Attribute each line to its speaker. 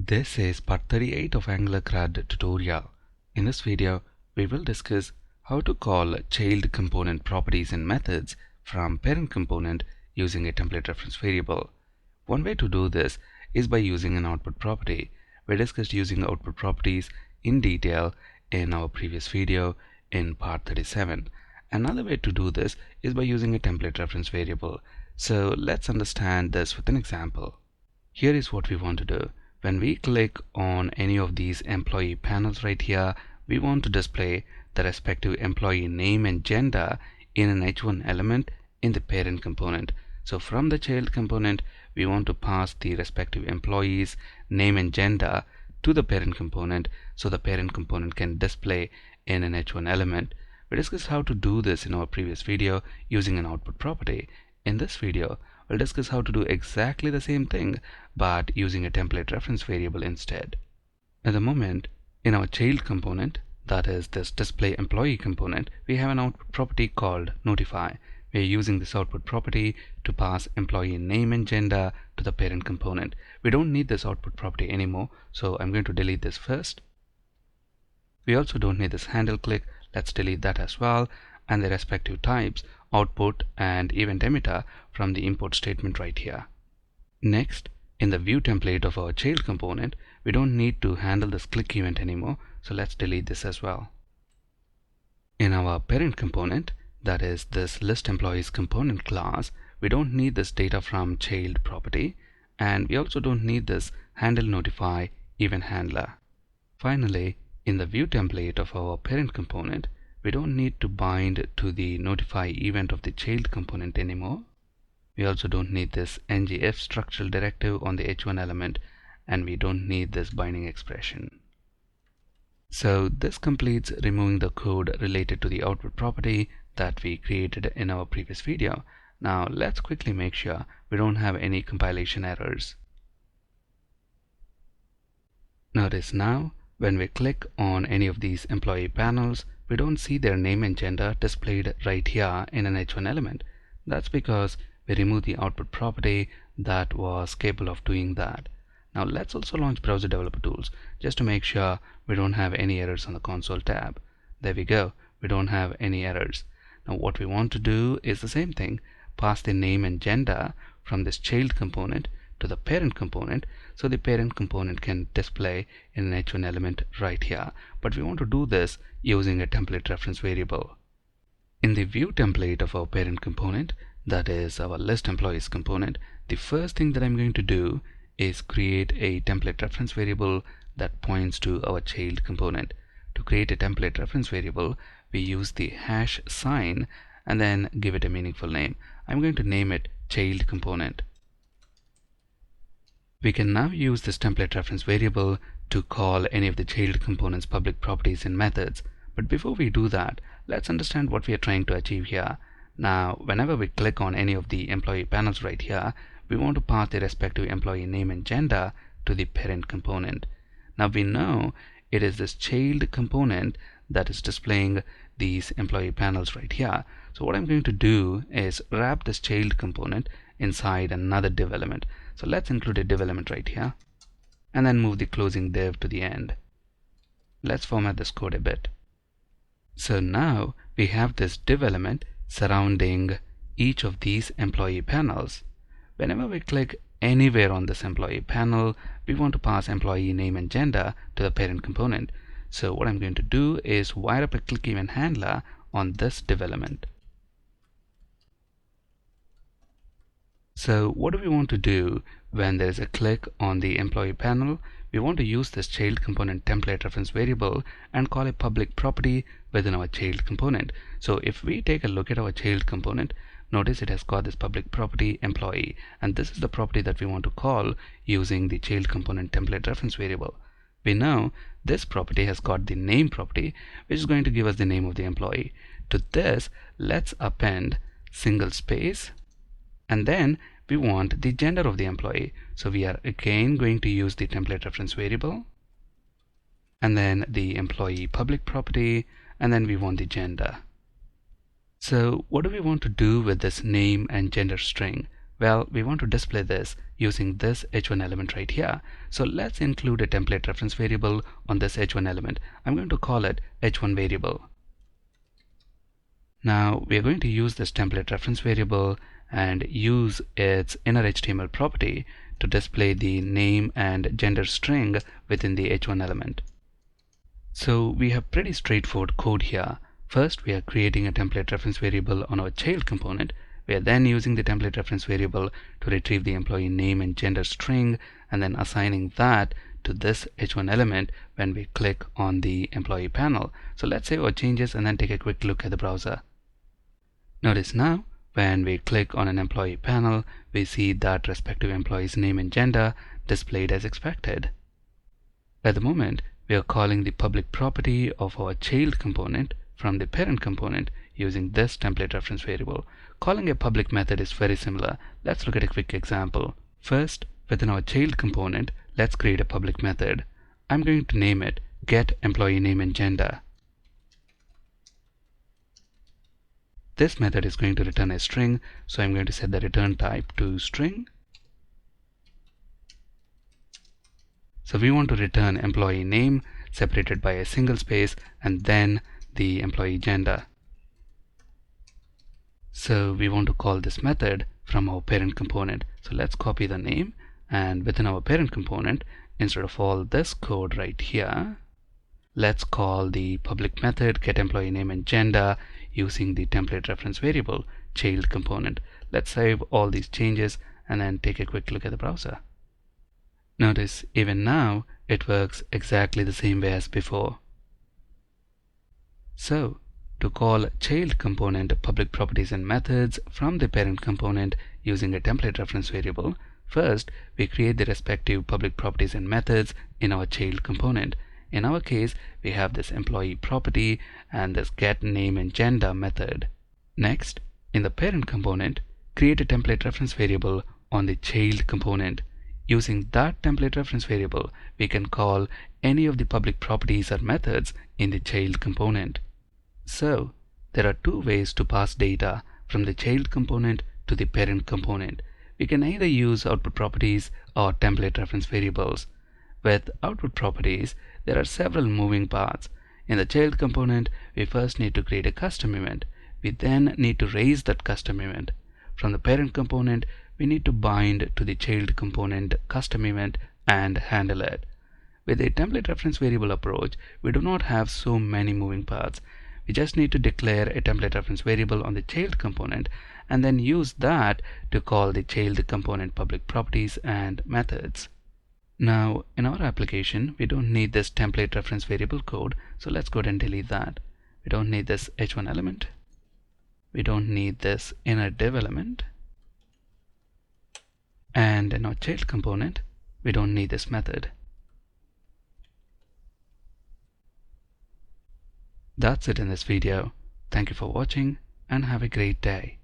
Speaker 1: This is part 38 of Angular CRUD tutorial. In this video, we will discuss how to call child component properties and methods from parent component using a template reference variable. One way to do this is by using an output property. We discussed using output properties in detail in our previous video in part 37. Another way to do this is by using a template reference variable. So let's understand this with an example. Here is what we want to do. When we click on any of these employee panels right here, we want to display the respective employee name and gender in an H1 element in the parent component. So from the child component, we want to pass the respective employees name and gender to the parent component so the parent component can display in an H1 element. We discussed how to do this in our previous video using an output property. In this video, we'll discuss how to do exactly the same thing but using a template reference variable instead. At the moment, in our child component, that is this display employee component, we have an output property called notify. We are using this output property to pass employee name and gender to the parent component. We don't need this output property anymore, so I'm going to delete this first. We also don't need this handle click. Let's delete that as well, and the respective types, output and event emitter, from the import statement right here. Next, in the view template of our child component, we don't need to handle this click event anymore, so let's delete this as well. In our parent component, that is this ListEmployeesComponent class, we don't need this data from child property, and we also don't need this handle notify event handler. Finally, in the view template of our parent component, we don't need to bind to the notify event of the child component anymore. We also don't need this ngIf structural directive on the H1 element, and we don't need this binding expression. So this completes removing the code related to the output property that we created in our previous video. Now let's quickly make sure we don't have any compilation errors. Notice now, when we click on any of these employee panels, we don't see their name and gender displayed right here in an H1 element. That's because we removed the output property that was capable of doing that. Now let's also launch Browser Developer Tools just to make sure we don't have any errors on the console tab. There we go, we don't have any errors. Now what we want to do is the same thing, pass the name and gender from this child component to the parent component so the parent component can display in an H1 element right here. But we want to do this using a template reference variable. In the view template of our parent component, that is our ListEmployeesComponent, the first thing that I'm going to do is create a template reference variable that points to our child component. To create a template reference variable, we use the hash sign and then give it a meaningful name. I'm going to name it child component. We can now use this template reference variable to call any of the child component's public properties and methods. But before we do that, let's understand what we are trying to achieve here. Now, whenever we click on any of the employee panels right here, we want to pass the respective employee name and gender to the parent component. Now we know it is this child component that is displaying these employee panels right here. So what I'm going to do is wrap this child component inside another div element. So let's include a div element right here and then move the closing div to the end. Let's format this code a bit. So now we have this div element surrounding each of these employee panels. Whenever we click anywhere on this employee panel, we want to pass employee name and gender to the parent component. So what I'm going to do is wire up a click event handler on this div element. So what do we want to do when there is a click on the employee panel? We want to use this child component template reference variable and call a public property within our child component. So if we take a look at our child component, notice it has got this public property employee, and this is the property that we want to call using the child component template reference variable. We know this property has got the name property, which is going to give us the name of the employee. To this, let's append single space, and then we want the gender of the employee. So we are again going to use the template reference variable and then the employee public property, and then we want the gender. So what do we want to do with this name and gender string? Well, we want to display this using this h1 element right here. So let's include a template reference variable on this h1 element. I'm going to call it h1 variable. Now we are going to use this template reference variable and use its inner HTML property to display the name and gender string within the h1 element. So we have pretty straightforward code here. First, we are creating a template reference variable on our child component. We are then using the template reference variable to retrieve the employee name and gender string, and then assigning that to this h1 element when we click on the employee panel. So let's save our changes and then take a quick look at the browser. Notice now, when we click on an employee panel, we see that respective employee's name and gender displayed as expected. At the moment, we are calling the public property of our child component from the parent component using this template reference variable. Calling a public method is very similar. Let's look at a quick example. First, within our child component, let's create a public method. I'm going to name it getEmployeeNameAndGender. This method is going to return a string, so I'm going to set the return type to string. So we want to return employee name separated by a single space and then the employee gender. So we want to call this method from our parent component. So let's copy the name, and within our parent component, instead of all this code right here, let's call the public method getEmployeeNameAndGender using the template reference variable child component. Let's save all these changes and then take a quick look at the browser. Notice even now it works exactly the same way as before. So to call child component public properties and methods from the parent component using a template reference variable, first we create the respective public properties and methods in our child component. In our case, we have this employee property and this getNameAndGender method. Next, in the parent component, create a template reference variable on the child component. Using that template reference variable, we can call any of the public properties or methods in the child component. So, there are two ways to pass data from the child component to the parent component. We can either use output properties or template reference variables. With output properties, there are several moving parts. In the child component, we first need to create a custom event. We then need to raise that custom event. From the parent component, we need to bind to the child component custom event and handle it. With a template reference variable approach, we do not have so many moving parts. We just need to declare a template reference variable on the child component and then use that to call the child component public properties and methods. Now, in our application, we don't need this template reference variable code, so let's go ahead and delete that. We don't need this h1 element. We don't need this inner div element. And in our child component, we don't need this method. That's it in this video. Thank you for watching and have a great day.